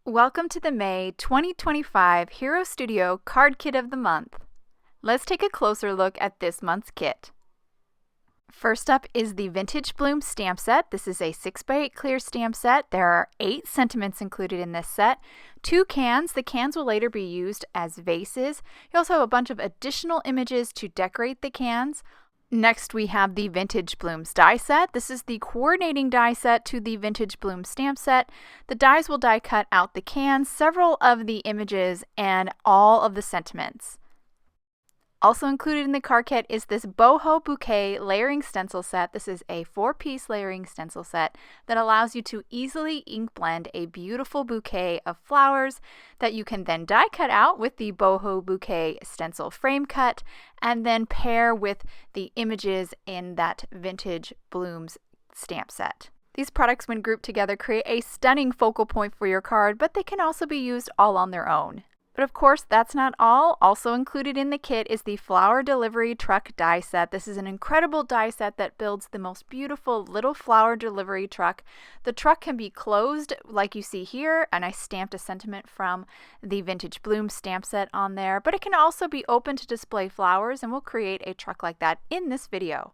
Welcome to the May 2025 Hero Studio Card Kit of the Month. Let's take a closer look at this month's kit. First up is the Vintage Bloom stamp set. This is a 6x8 clear stamp set. There are 8 sentiments included in this set. 2 cans. The cans will later be used as vases. You also have a bunch of additional images to decorate the cans. Next, we have the Vintage Blooms die set. This is the coordinating die set to the Vintage Bloom stamp set. The dies will die cut out the cans, several of the images, and all of the sentiments. Also included in the card kit is this Boho Bouquet layering stencil set. This is a 4-piece layering stencil set that allows you to easily ink blend a beautiful bouquet of flowers that you can then die cut out with the Boho Bouquet stencil frame cut and then pair with the images in that Vintage Blooms stamp set. These products, when grouped together, create a stunning focal point for your card, but they can also be used all on their own. But of course, that's not all. Also included in the kit is the Flower Delivery Truck die set. This is an incredible die set that builds the most beautiful little flower delivery truck. The truck can be closed like you see here, and I stamped a sentiment from the Vintage Bloom stamp set on there, but it can also be open to display flowers, and we'll create a truck like that in this video.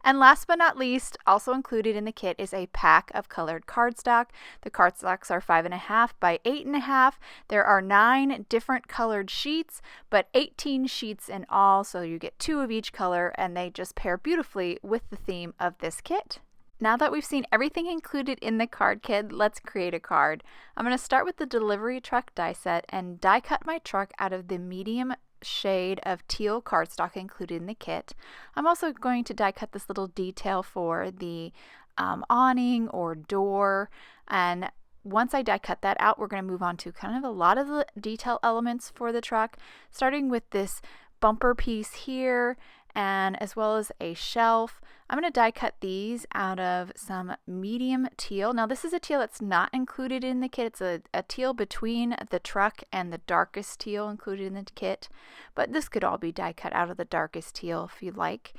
And last but not least, also included in the kit is a pack of colored cardstock. The cardstocks are 5.5 by 8.5. There are 9 different colored sheets, but 18 sheets in all, so you get 2 of each color, and they just pair beautifully with the theme of this kit. Now that we've seen everything included in the card kit, let's create a card. I'm going to start with the delivery truck die set and die cut my truck out of the medium shade of teal cardstock included in the kit. I'm also going to die cut this little detail for the awning or door, and once I die cut that out, we're going to move on to kind of a lot of the detail elements for the truck, starting with this bumper piece here and as well as a shelf. I'm going to die cut these out of some medium teal. Now this is a teal that's not included in the kit. It's a teal between the truck and the darkest teal included in the kit, but this could all be die cut out of the darkest teal if you'd like.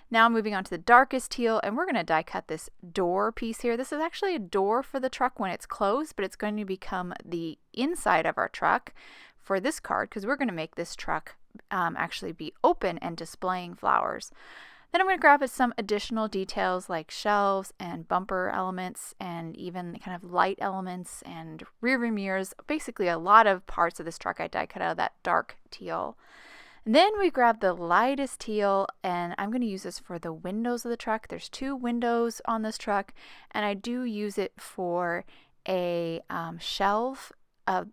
Now moving on to the darkest teal, and we're going to die cut this door piece here. This is actually a door for the truck when it's closed, but it's going to become the inside of our truck for this card because we're going to make this truck actually be open and displaying flowers. Then I'm going to grab some additional details like shelves and bumper elements and even kind of light elements and rear view mirrors. Basically a lot of parts of this truck I die cut out of that dark teal. And then we grab the lightest teal, and I'm going to use this for the windows of the truck. There's 2 windows on this truck, and I do use it for a shelf of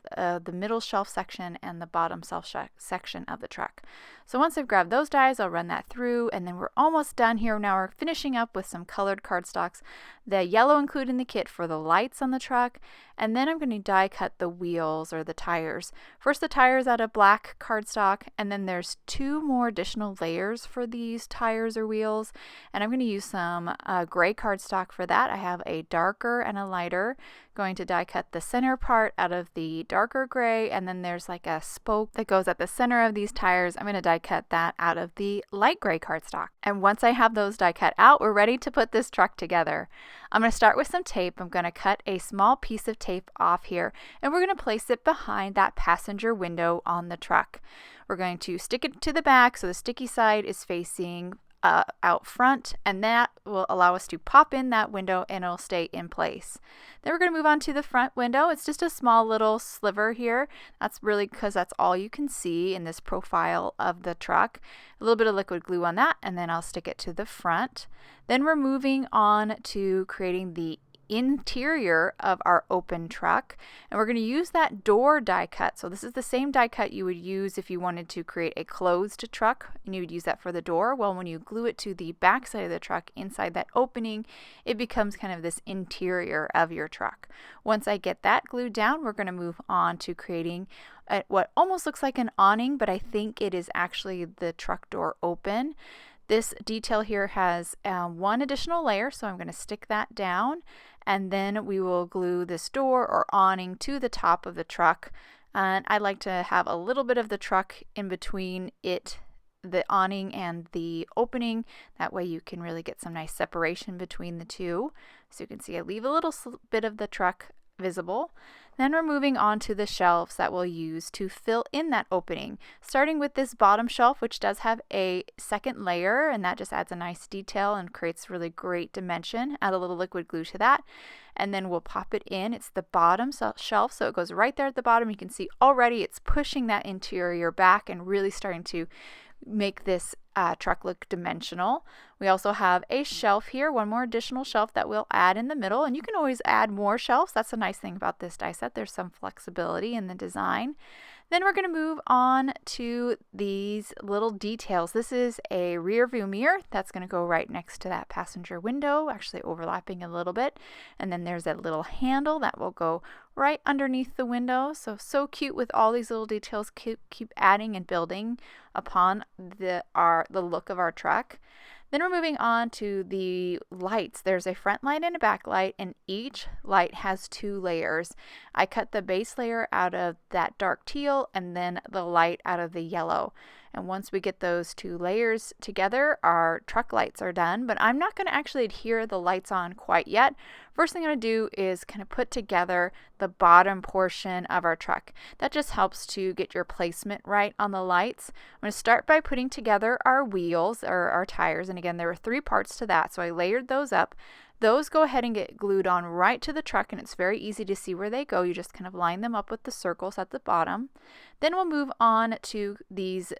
the middle shelf section and the bottom shelf section of the truck. So once I've grabbed those dies, I'll run that through, and then we're almost done here. Now we're finishing up with some colored cardstocks. The yellow included in the kit for the lights on the truck, and then I'm going to die cut the wheels or the tires. First the tires out of black cardstock, and then there's 2 more additional layers for these tires or wheels, and I'm going to use some gray cardstock for that. I have a darker and a lighter. Going to die cut the center part out of the darker gray, and then there's like a spoke that goes at the center of these tires. I'm going to die cut that out of the light gray cardstock. And once I have those die cut out, we're ready to put this truck together. I'm going to start with some tape. I'm going to cut a small piece of tape off here, and we're going to place it behind that passenger window on the truck. We're going to stick it to the back so the sticky side is facing out front, and that will allow us to pop in that window and it'll stay in place. Then we're going to move on to the front window. It's just a small little sliver here. That's really because that's all you can see in this profile of the truck. A little bit of liquid glue on that, and then I'll stick it to the front. Then we're moving on to creating the interior of our open truck, and we're going to use that door die cut. So this is the same die cut you would use if you wanted to create a closed truck, and you would use that for the door. Well, when you glue it to the back side of the truck inside that opening, it becomes kind of this interior of your truck. Once I get that glued down, we're going to move on to creating what almost looks like an awning, but I think it is actually the truck door open. This detail here has 1 additional layer, so I'm going to stick that down, and then we will glue this door or awning to the top of the truck. And I like to have a little bit of the truck in between the awning and the opening. That way you can really get some nice separation between the two. So you can see I leave a little bit of the truck visible. Then we're moving on to the shelves that we'll use to fill in that opening, starting with this bottom shelf, which does have a second layer, and that just adds a nice detail and creates really great dimension. Add a little liquid glue to that, and then we'll pop it in. It's the bottom shelf, so it goes right there at the bottom. You can see already it's pushing that interior back and really starting to make this truck look dimensional. We also have a shelf here, one more additional shelf that we'll add in the middle, and you can always add more shelves. That's a nice thing about this die set. There's some flexibility in the design. Then we're going to move on to these little details. This is a rear view mirror that's going to go right next to that passenger window, actually overlapping a little bit. And then there's that little handle that will go right underneath the window. So cute with all these little details. Keep adding and building upon the look of our truck. Then we're moving on to the lights. There's a front light and a back light, and each light has 2 layers. I cut the base layer out of that dark teal and then the light out of the yellow. And once we get those 2 layers together, our truck lights are done, but I'm not going to actually adhere the lights on quite yet. First thing I'm going to do is kind of put together the bottom portion of our truck. That just helps to get your placement right on the lights. I'm going to start by putting together our wheels or our tires, and again, there were 3 parts to that, so I layered those up. Those go ahead and get glued on right to the truck, and it's very easy to see where they go. You just kind of line them up with the circles at the bottom. Then we'll move on to these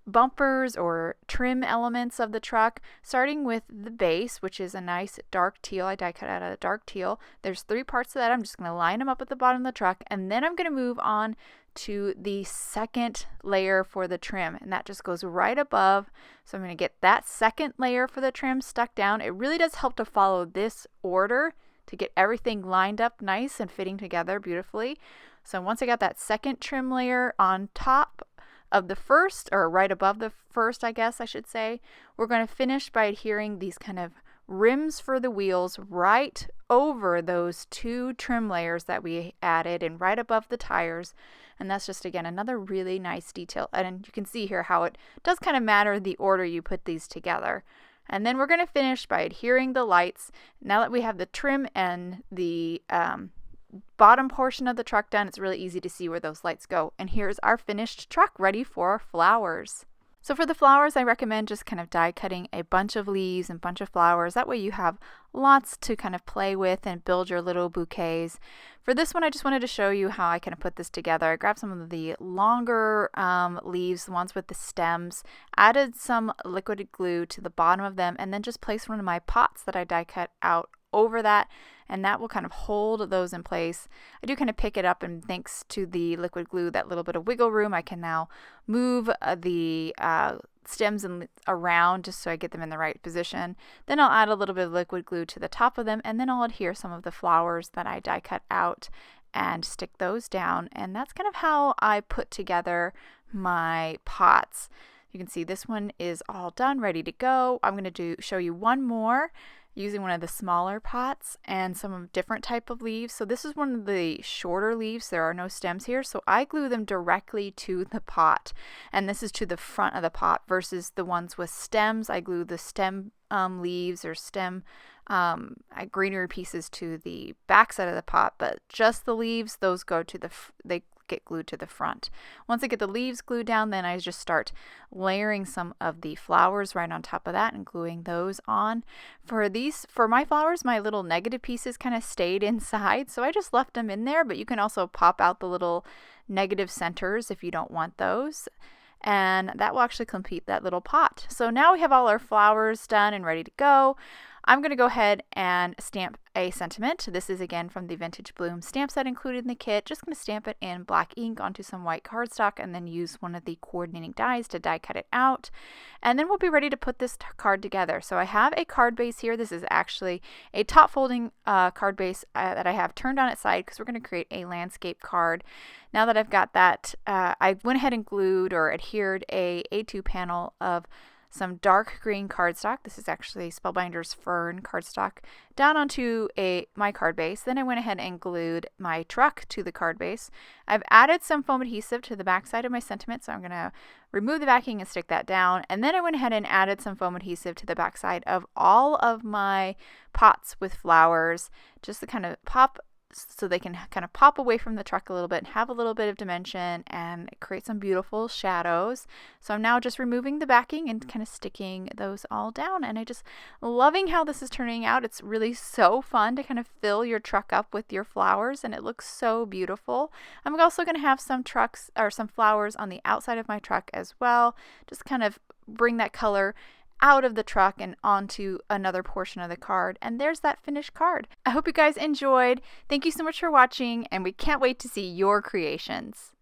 bumpers or trim elements of the truck, starting with the base, which is a nice dark teal. I die cut out of the dark teal. There's 3 parts to that. I'm just going to line them up at the bottom of the truck, and then I'm going to move on to the second layer for the trim, and that just goes right above. So I'm going to get that second layer for the trim stuck down. It really does help to follow this order to get everything lined up nice and fitting together beautifully. So once I got that second trim layer on top of the first, or right above the first, I guess I should say, we're going to finish by adhering these kind of rims for the wheels right over those 2 trim layers that we added and right above the tires. And that's just, again, another really nice detail. And you can see here how it does kind of matter the order you put these together. And then we're going to finish by adhering the lights. Now that we have the trim and the bottom portion of the truck done, it's really easy to see where those lights go. And here's our finished truck ready for flowers. So for the flowers, I recommend just kind of die cutting a bunch of leaves and a bunch of flowers. That way you have lots to kind of play with and build your little bouquets. For this one, I just wanted to show you how I kind of put this together. I grabbed some of the longer leaves, the ones with the stems, added some liquid glue to the bottom of them, and then just placed one of my pots that I die cut out over that, and that will kind of hold those in place. I do kind of pick it up, and thanks to the liquid glue, that little bit of wiggle room, I can now move the stems around just so I get them in the right position. Then I'll add a little bit of liquid glue to the top of them, and then I'll adhere some of the flowers that I die cut out and stick those down. And that's kind of how I put together my pots. You can see this one is all done, ready to go. I'm going to show you one more using one of the smaller pots and some different type of leaves. So this is one of the shorter leaves. There are no stems here, so I glue them directly to the pot, and this is to the front of the pot versus the ones with stems. I glue the stem leaves or stem greenery pieces to the back side of the pot, but just the leaves, those go to they get glued to the front. Once I get the leaves glued down, then I just start layering some of the flowers right on top of that and gluing those on. For my flowers, my little negative pieces kind of stayed inside, so I just left them in there, but you can also pop out the little negative centers if you don't want those. And that will actually complete that little pot. So now we have all our flowers done and ready to go. I'm going to go ahead and stamp a sentiment. This is again from the Vintage Bloom stamp set included in the kit. Just going to stamp it in black ink onto some white cardstock and then use one of the coordinating dies to die cut it out. And then we'll be ready to put this card together. So I have a card base here. This is actually a top folding card base that I have turned on its side because we're going to create a landscape card. Now that I've got that, I went ahead and glued or adhered a A2 panel of some dark green cardstock. This is actually Spellbinders Fern cardstock down onto my card base. Then I went ahead and glued my truck to the card base. I've added some foam adhesive to the back side of my sentiment, so I'm going to remove the backing and stick that down. And then I went ahead and added some foam adhesive to the back side of all of my pots with flowers, just to kind of pop so they can kind of pop away from the truck a little bit and have a little bit of dimension and create some beautiful shadows. So I'm now just removing the backing and kind of sticking those all down, and I just loving how this is turning out. It's really so fun to kind of fill your truck up with your flowers, and it looks so beautiful. I'm also going to have some flowers on the outside of my truck as well, just kind of bring that color out of the truck and onto another portion of the card. And there's that finished card. I hope you guys enjoyed. Thank you so much for watching, and we can't wait to see your creations.